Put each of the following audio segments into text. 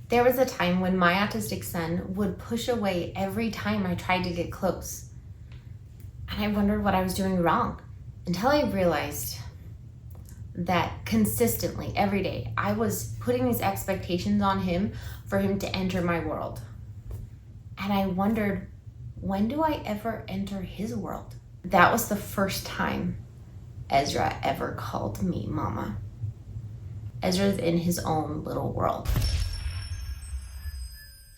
There was a time when my autistic son would push away every time I tried to get close. And I wondered what I was doing wrong until I realized that consistently every day I was putting these expectations on him for him to enter my world. And I wondered, when do I ever enter his world? That was the first time Ezra ever called me mama. Ezra's in his own little world.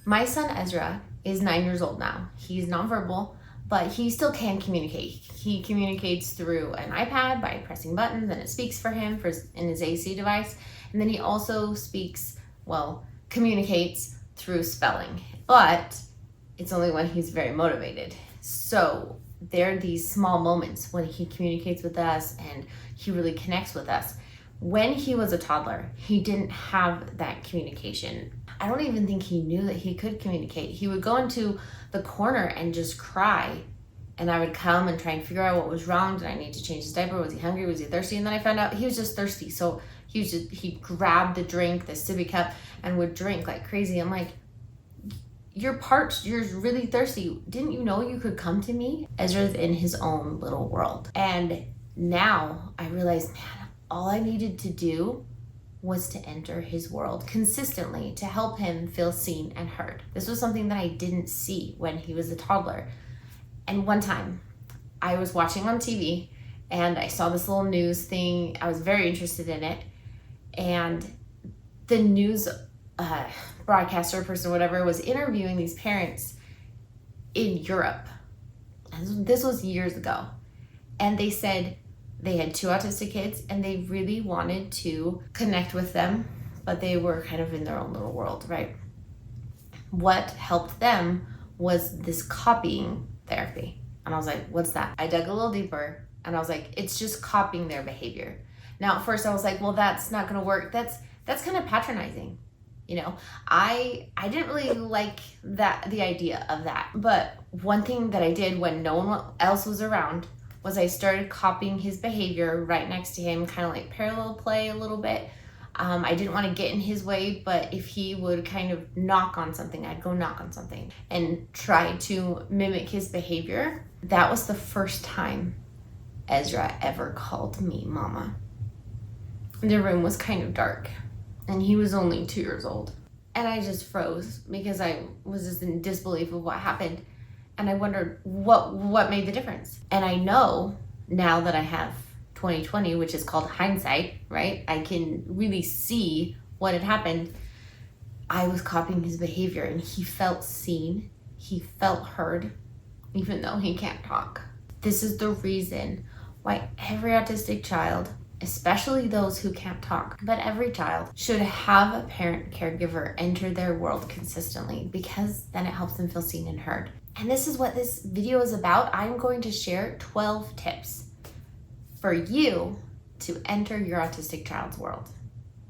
My son Ezra is 9 years old now. He's nonverbal, but he still can communicate. He communicates through an iPad by pressing buttons, and it speaks for him in his AC device. And then he also communicates through spelling, but it's only when he's very motivated. So there are these small moments when he communicates with us and he really connects with us. When he was a toddler, he didn't have that communication. I don't even think he knew that he could communicate. He would go into the corner and just cry. And I would come and try and figure out what was wrong. Did I need to change his diaper? Was he hungry? Was he thirsty? And then I found out he was just thirsty. So he grabbed the drink, the sippy cup, and would drink like crazy. I'm like, you're parched, you're really thirsty. Didn't you know you could come to me? Ezra's in his own little world. And now I realize, man, all I needed to do was to enter his world consistently to help him feel seen and heard. This was something that I didn't see when he was a toddler. And one time I was watching on TV and I saw this little news thing. I was very interested in it. And the news broadcaster person, whatever, was interviewing these parents in Europe. And this was years ago. And they said they had 2 autistic kids and they really wanted to connect with them, but they were kind of in their own little world, right? What helped them was this copying therapy. And I was like, what's that? I dug a little deeper and I was like, it's just copying their behavior. Now, at first I was like, well, that's not going to work. That's kind of patronizing. You know, I didn't really like the idea of that. But one thing that I did when no one else was around was I started copying his behavior right next to him, kind of like parallel play a little bit. I didn't want to get in his way, but if he would kind of knock on something, I'd go knock on something and try to mimic his behavior. That was the first time Ezra ever called me mama. The room was kind of dark and he was only 2 years old. And I just froze because I was just in disbelief of what happened. And I wondered what made the difference. And I know now that I have 2020, which is called hindsight, right? I can really see what had happened. I was copying his behavior and he felt seen. He felt heard, even though he can't talk. This is the reason why every autistic child, especially those who can't talk, but every child should have a parent caregiver enter their world consistently, because then it helps them feel seen and heard. And this is what this video is about. I'm going to share 12 tips for you to enter your autistic child's world.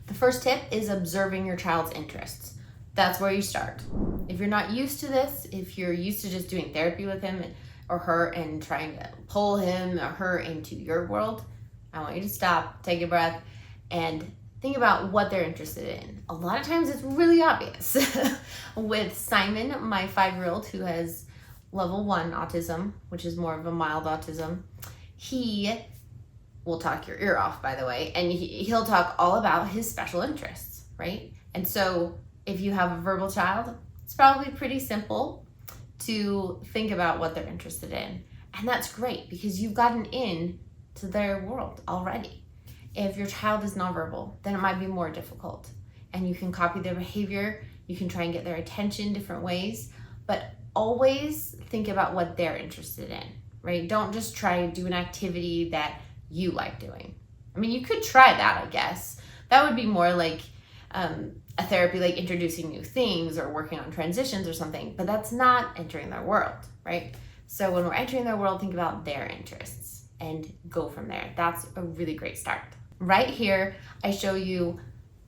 The first tip is observing your child's interests. That's where you start. If you're not used to this, if you're used to just doing therapy with him or her and trying to pull him or her into your world, I want you to stop, take a breath, and think about what they're interested in. A lot of times it's really obvious. With Simon, my 5-year-old who has level 1 autism, which is more of a mild autism, he will talk your ear off, by the way, and he'll talk all about his special interests, right? And so if you have a verbal child, it's probably pretty simple to think about what they're interested in. And that's great because you've gotten in to their world already. If your child is nonverbal, then it might be more difficult. And you can copy their behavior, you can try and get their attention different ways, but always think about what they're interested in, right? Don't just try to do an activity that you like doing. I mean, you could try that, I guess. That would be more like a therapy, like introducing new things or working on transitions or something, but that's not entering their world, right? So when we're entering their world, think about their interests and go from there. That's a really great start. Right here, I show you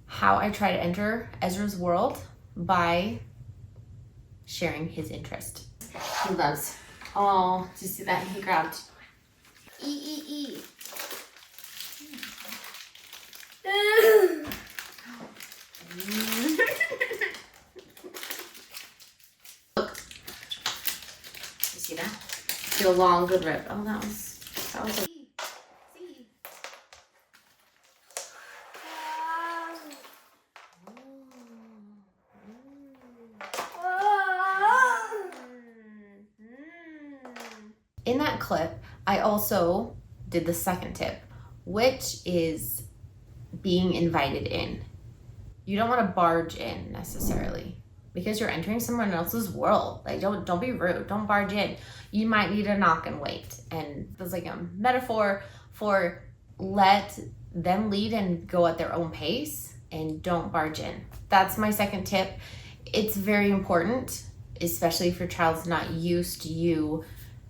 how I try to enter Ezra's world by sharing his interest. He loves, oh, did you see that? He grabbed, E. Do a long good rip. Oh, that was a In that clip, I also did the second tip, which is being invited in. You don't want to barge in necessarily because you're entering someone else's world. Like, don't be rude. Don't barge in. You might need to knock and wait. And there's like a metaphor for let them lead and go at their own pace and don't barge in. That's my second tip. It's very important, especially if your child's not used to you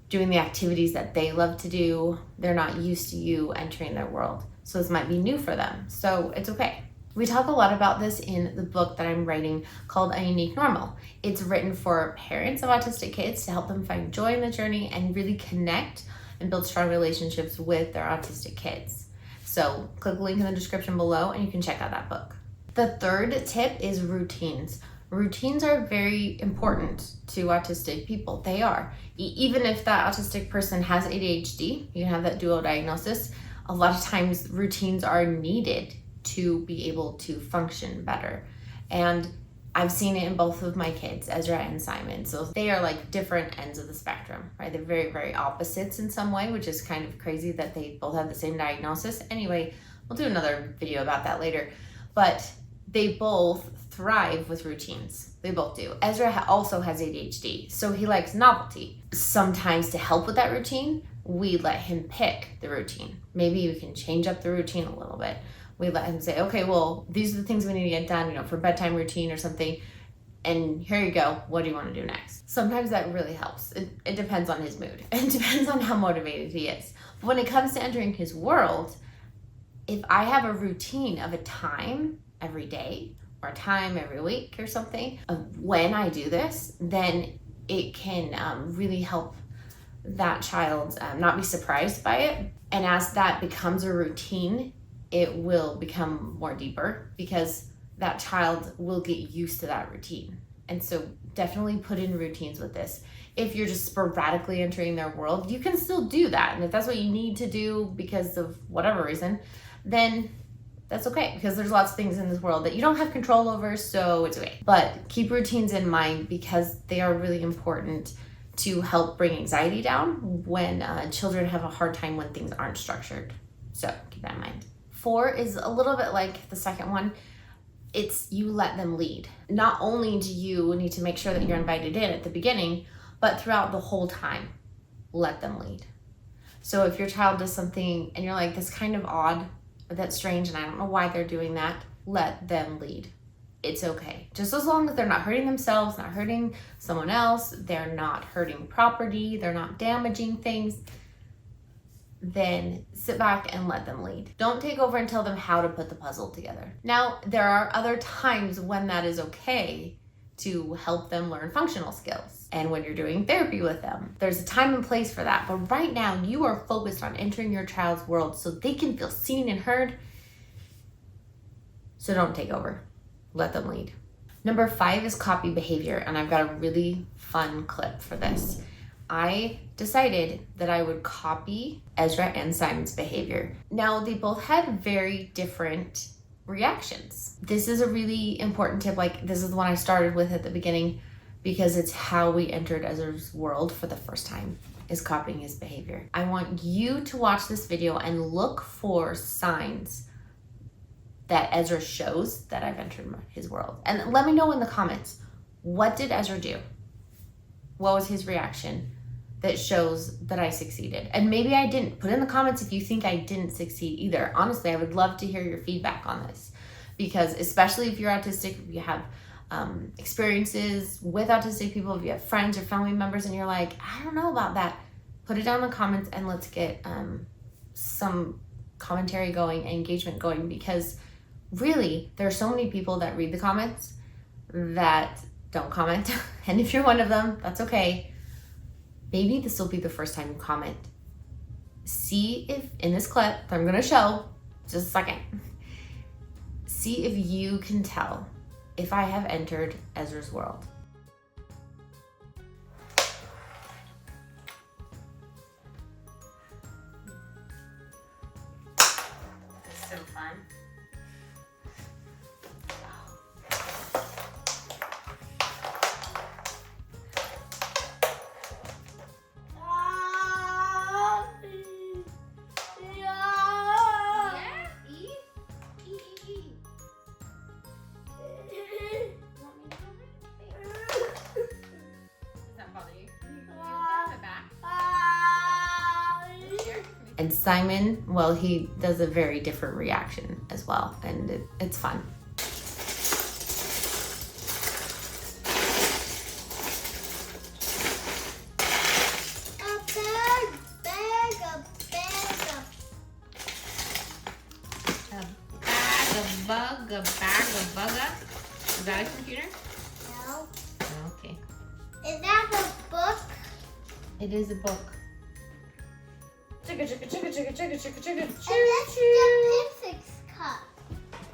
doing the activities that they love to do. They're not used to you entering their world. So this might be new for them. So it's okay. We talk a lot about this in the book that I'm writing called A Unique Normal. It's written for parents of autistic kids to help them find joy in the journey and really connect and build strong relationships with their autistic kids. So click the link in the description below and you can check out that book. The third tip is routines. Routines are very important to autistic people. They are. Even if that autistic person has ADHD, you can have that dual diagnosis, a lot of times routines are needed to be able to function better. And I've seen it in both of my kids, Ezra and Simon. So they are like different ends of the spectrum, right? They're very, very opposites in some way, which is kind of crazy that they both have the same diagnosis. Anyway, we'll do another video about that later. But they both thrive with routines. They both do. Ezra also has ADHD, so he likes novelty. Sometimes to help with that routine, we let him pick the routine. Maybe we can change up the routine a little bit. We let him say, okay, well, these are the things we need to get done, for bedtime routine or something. And here you go. What do you want to do next? Sometimes that really helps. It depends on his mood. It depends on how motivated he is. But when it comes to entering his world, if I have a routine of a time every day or a time every week or something of when I do this, then it can really help that child not be surprised by it. And as that becomes a routine, it will become more deeper because that child will get used to that routine. And so definitely put in routines with this. If you're just sporadically entering their world, you can still do that. And if that's what you need to do because of whatever reason, then that's okay, because there's lots of things in this world that you don't have control over, so it's okay. But keep routines in mind because they are really important to help bring anxiety down when children have a hard time when things aren't structured. So keep that in mind. 4 is a little bit like the second one. It's you let them lead. Not only do you need to make sure that you're invited in at the beginning, but throughout the whole time, let them lead. So if your child does something and you're like, that's kind of odd, or that's strange, and I don't know why they're doing that, let them lead. It's okay. Just as long as they're not hurting themselves, not hurting someone else, they're not hurting property, they're not damaging things, then sit back and let them lead. Don't take over and tell them how to put the puzzle together. Now, there are other times when that is okay to help them learn functional skills. And when you're doing therapy with them, there's a time and place for that. But right now, you are focused on entering your child's world so they can feel seen and heard. So don't take over. Let them lead. Number 5 is copy behavior. And I've got a really fun clip for this. I decided that I would copy Ezra and Simon's behavior. Now, they both had very different reactions. This is a really important tip. Like, this is the one I started with at the beginning because it's how we entered Ezra's world for the first time, is copying his behavior. I want you to watch this video and look for signs that Ezra shows that I've entered his world. And let me know in the comments, what did Ezra do? What was his reaction that shows that I succeeded? And maybe I didn't. Put in the comments if you think I didn't succeed either. Honestly, I would love to hear your feedback on this because especially if you're autistic, if you have experiences with autistic people, if you have friends or family members and you're like, I don't know about that, put it down in the comments and let's get some commentary going and engagement going, because really there are so many people that read the comments that don't comment. And if you're one of them, that's okay. Maybe this will be the first time you comment. See if in this clip that I'm gonna show, just a second, see if you can tell if I have entered Ezra's world. And Simon, well, he does a very different reaction as well, and it's fun. A bag of bugga. Is that a computer? No. Okay. Is that a book? It is a book. Chugga, chugga, chugga, chugga, chugga, chugga, chugga, And that's the Physics cup.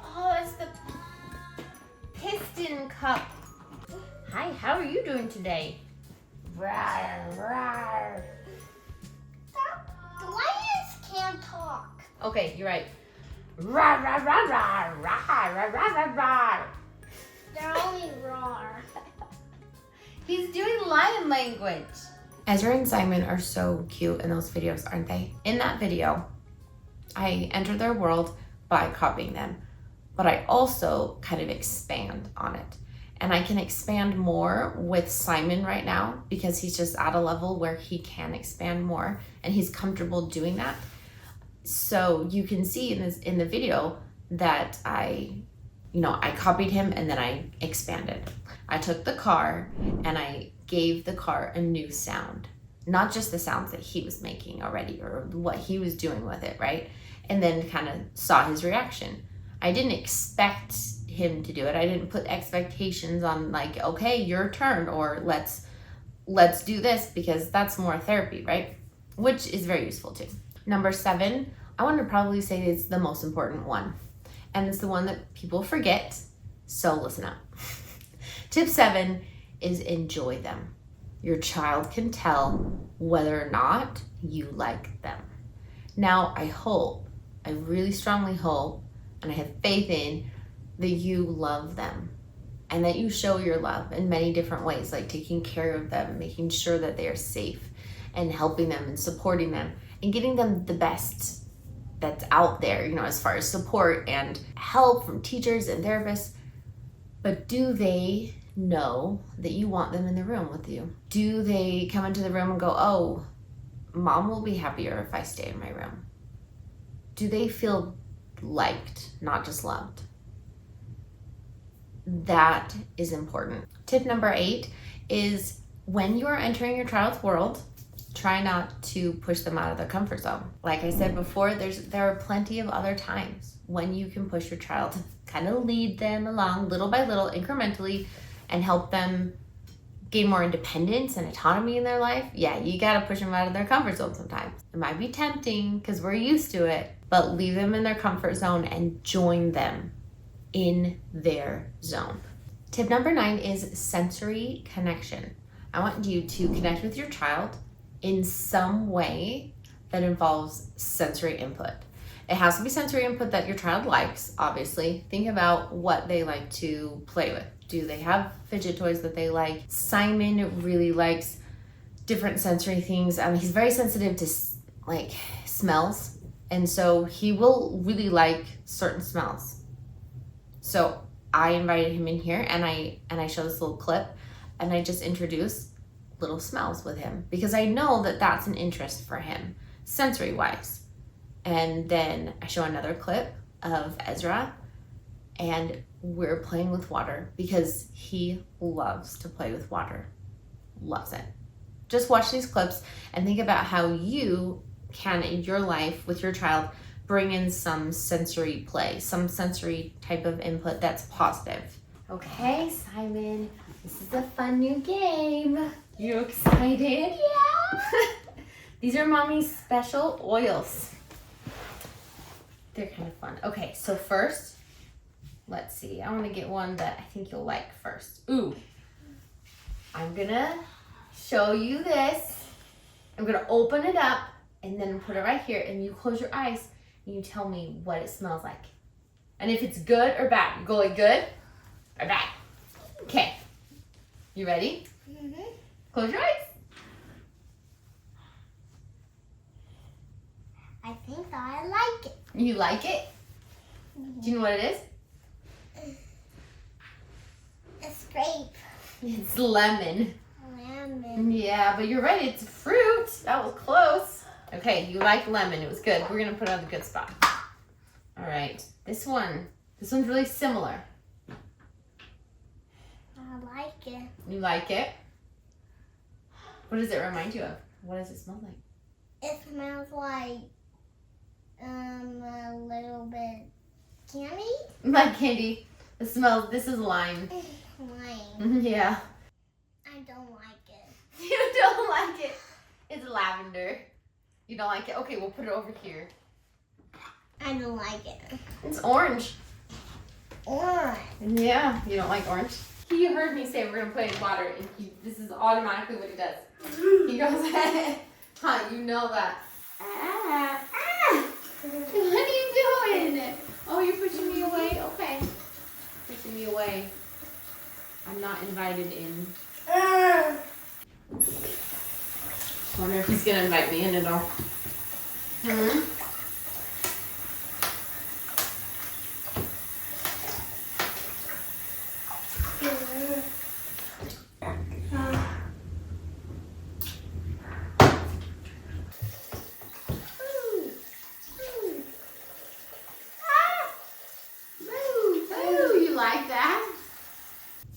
Oh, it's the piston cup. Hi, how are you doing today? Rawr, rawr. The lions can't talk. Okay, you're right. Rawr, rawr, rawr, rawr, rawr, rawr, rawr, rawr. They're only roar. He's doing lion language. Ezra and Simon are so cute in those videos, aren't they? In that video, I enter their world by copying them, but I also kind of expand on it. And I can expand more with Simon right now because he's just at a level where he can expand more and he's comfortable doing that. So you can see in the video that I copied him and then I expanded. I took the car and I gave the car a new sound, not just the sounds that he was making already or what he was doing with it, right? And then kind of saw his reaction. I didn't expect him to do it. I didn't put expectations on like, okay, your turn, or let's do this, because that's more therapy, right? Which is very useful too. Number 7, I want to probably say it's the most important one. And it's the one that people forget, so listen up. Tip 7 is enjoy them. Your child can tell whether or not you like them. Now, I really strongly hope, and I have faith in, that you love them and that you show your love in many different ways, like taking care of them, making sure that they are safe, and helping them and supporting them and getting them the best that's out there, as far as support and help from teachers and therapists. But do they know that you want them in the room with you? Do they come into the room and go, oh, mom will be happier if I stay in my room? Do they feel liked, not just loved? That is important. Tip number 8 is when you are entering your child's world, try not to push them out of their comfort zone. Like I said before, there are plenty of other times when you can push your child to kind of lead them along little by little, incrementally, and help them gain more independence and autonomy in their life. Yeah, you gotta push them out of their comfort zone sometimes. It might be tempting because we're used to it, but leave them in their comfort zone and join them in their zone. Tip number 9 is sensory connection. I want you to connect with your child in some way that involves sensory input. It has to be sensory input that your child likes, obviously. Think about what they like to play with. Do they have fidget toys that they like? Simon really likes different sensory things. He's very sensitive to like smells, and so he will really like certain smells. So I invited him in here and I show this little clip and I just introduce little smells with him because I know that that's an interest for him sensory wise. And then I show another clip of Ezra and we're playing with water because he loves to play with water. Loves it. Just watch these clips and think about how you can, in your life with your child, bring in some sensory play, some sensory type of input that's positive. Okay, Simon, this is a fun new game. You excited? Yeah. These are Mommy's special oils. They're kind of fun. Okay, so first, let's see. I want to get one that I think you'll like first. Ooh. I'm gonna show you this. I'm gonna open it up and then put it right here and you close your eyes and you tell me what it smells like. And if it's good or bad. You go like good or bad. Okay. You ready? Mm-hmm. Close your eyes. I think I like it. You like it? Mm-hmm. Do you know what it is? It's grape. It's lemon. Lemon. Yeah, but you're right. It's fruit. That was close. Okay, you like lemon. It was good. We're gonna put it on the good spot. All right, this one's really similar. I like it. You like it? What does it remind you of? What does it smell like? It smells like a little bit candy. Like candy. It smells. This is lime. Lime. Yeah. I don't like it. You don't like it. It's lavender. You don't like it? Okay, we'll put it over here. I don't like it. It's orange. Orange. Yeah, you don't like orange? He heard me say we're gonna put it in water, and this is automatically what he does. He goes, huh, you know that. What are you doing? Oh, you're pushing me away? Okay. Pushing me away. I'm not invited in. I wonder if he's gonna invite me in at all.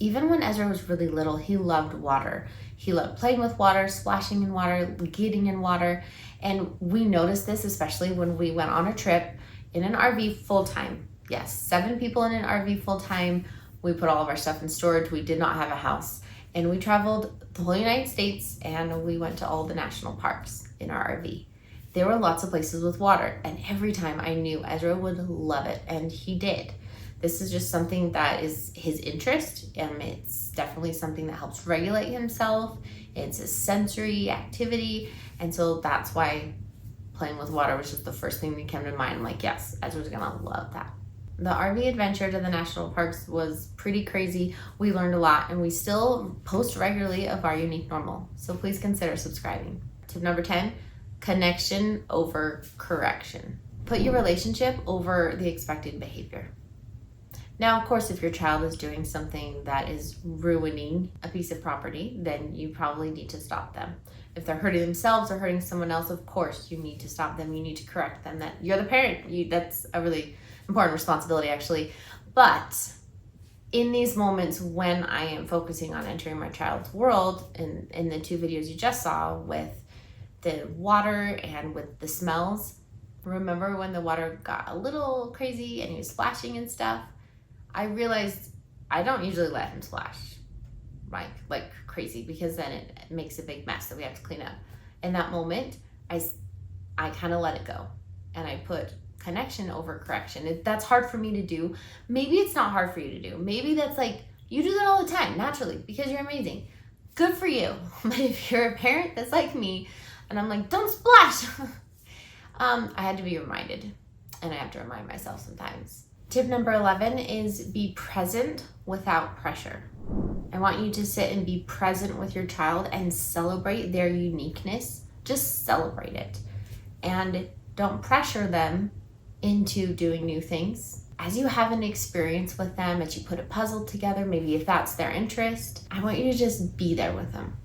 Even when Ezra was really little, he loved water. He loved playing with water, splashing in water, getting in water. And we noticed this especially when we went on a trip in an RV full-time. Yes, 7 people in an RV full-time. We put all of our stuff in storage. We did not have a house. And we traveled the whole United States, and we went to all the national parks in our RV. There were lots of places with water, and every time I knew Ezra would love it, and he did. This is just something that is his interest, and it's definitely something that helps regulate himself. It's a sensory activity, and so that's why playing with water was just the first thing that came to mind. Like, yes, Ezra's gonna love that. The RV adventure to the national parks was pretty crazy. We learned a lot, and we still post regularly of our unique normal, so please consider subscribing. Tip number 10, connection over correction. Put your relationship over the expected behavior. Now, of course, if your child is doing something that is ruining a piece of property, then you probably need to stop them. If they're hurting themselves or hurting someone else, of course, you need to stop them. You need to correct them. That you're the parent. That's a really important responsibility, actually. But in these moments when I am focusing on entering my child's world, in the 2 videos you just saw with the water and with the smells, remember when the water got a little crazy and he was splashing and stuff? I realized I don't usually let him splash like crazy, because then it makes a big mess that we have to clean up. In that moment, I kind of let it go, and I put connection over correction. That's hard for me to do. Maybe it's not hard for you to do. Maybe that's like, you do that all the time naturally because you're amazing. Good for you. But if you're a parent that's like me, and I'm like, don't splash, I had to be reminded, and I have to remind myself sometimes. Tip number 11 is be present without pressure. I want you to sit and be present with your child and celebrate their uniqueness. Just celebrate it. And don't pressure them into doing new things. As you have an experience with them, as you put a puzzle together, maybe if that's their interest, I want you to just be there with them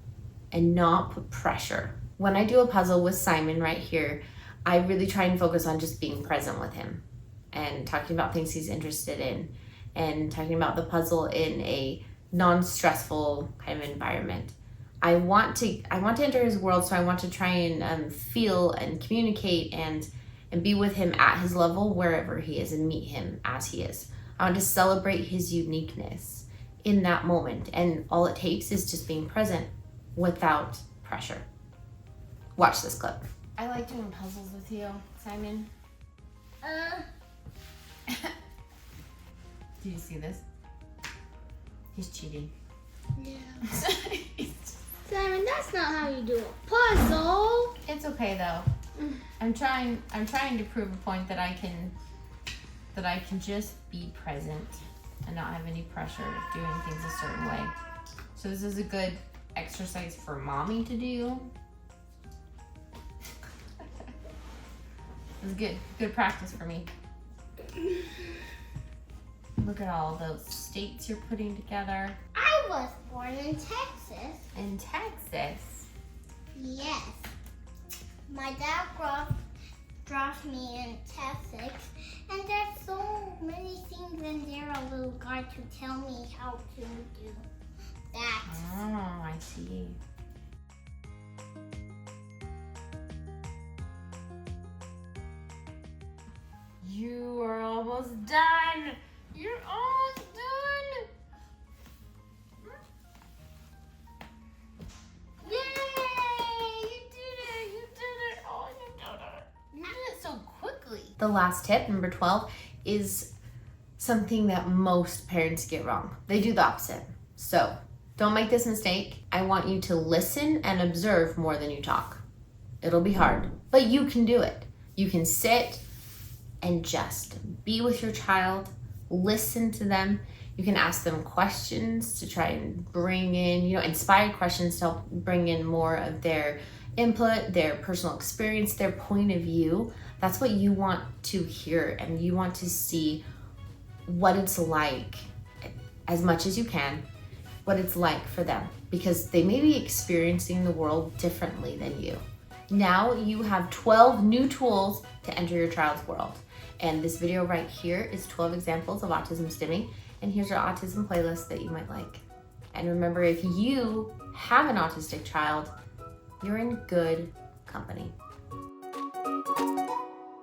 and not put pressure. When I do a puzzle with Simon right here, I really try and focus on just being present with him and talking about things he's interested in, and talking about the puzzle in a non-stressful kind of environment. I want to enter his world, so I want to try and feel and communicate and be with him at his level wherever he is, and meet him as he is. I want to celebrate his uniqueness in that moment, and all it takes is just being present without pressure. Watch this clip. I like doing puzzles with you, Simon. Did you see this? He's cheating. Yeah. Simon, that's not how you do a puzzle. It's okay though. I'm trying to prove a point that I can just be present and not have any pressure of doing things a certain way. So this is a good exercise for mommy to do. It's good practice for me. Look at all those states you're putting together. I was born in Texas. In Texas? Yes. My dad dropped me in test 6, and there's so many things in there, a little guide to tell me how to do that. Oh, I see. You are almost done. You're almost done. Yay! You did it. You did it. Oh, you did it. You did it so quickly. The last tip, number 12, is something that most parents get wrong. They do the opposite. So don't make this mistake. I want you to listen and observe more than you talk. It'll be hard, but you can do it. You can sit and just be with your child, listen to them. You can ask them questions to try and bring in, inspired questions to help bring in more of their input, their personal experience, their point of view. That's what you want to hear, and you want to see what it's like, as much as you can, what it's like for them, because they may be experiencing the world differently than you. Now you have 12 new tools to enter your child's world. And this video right here is 12 examples of autism stimming. And here's your autism playlist that you might like. And remember, if you have an autistic child, you're in good company.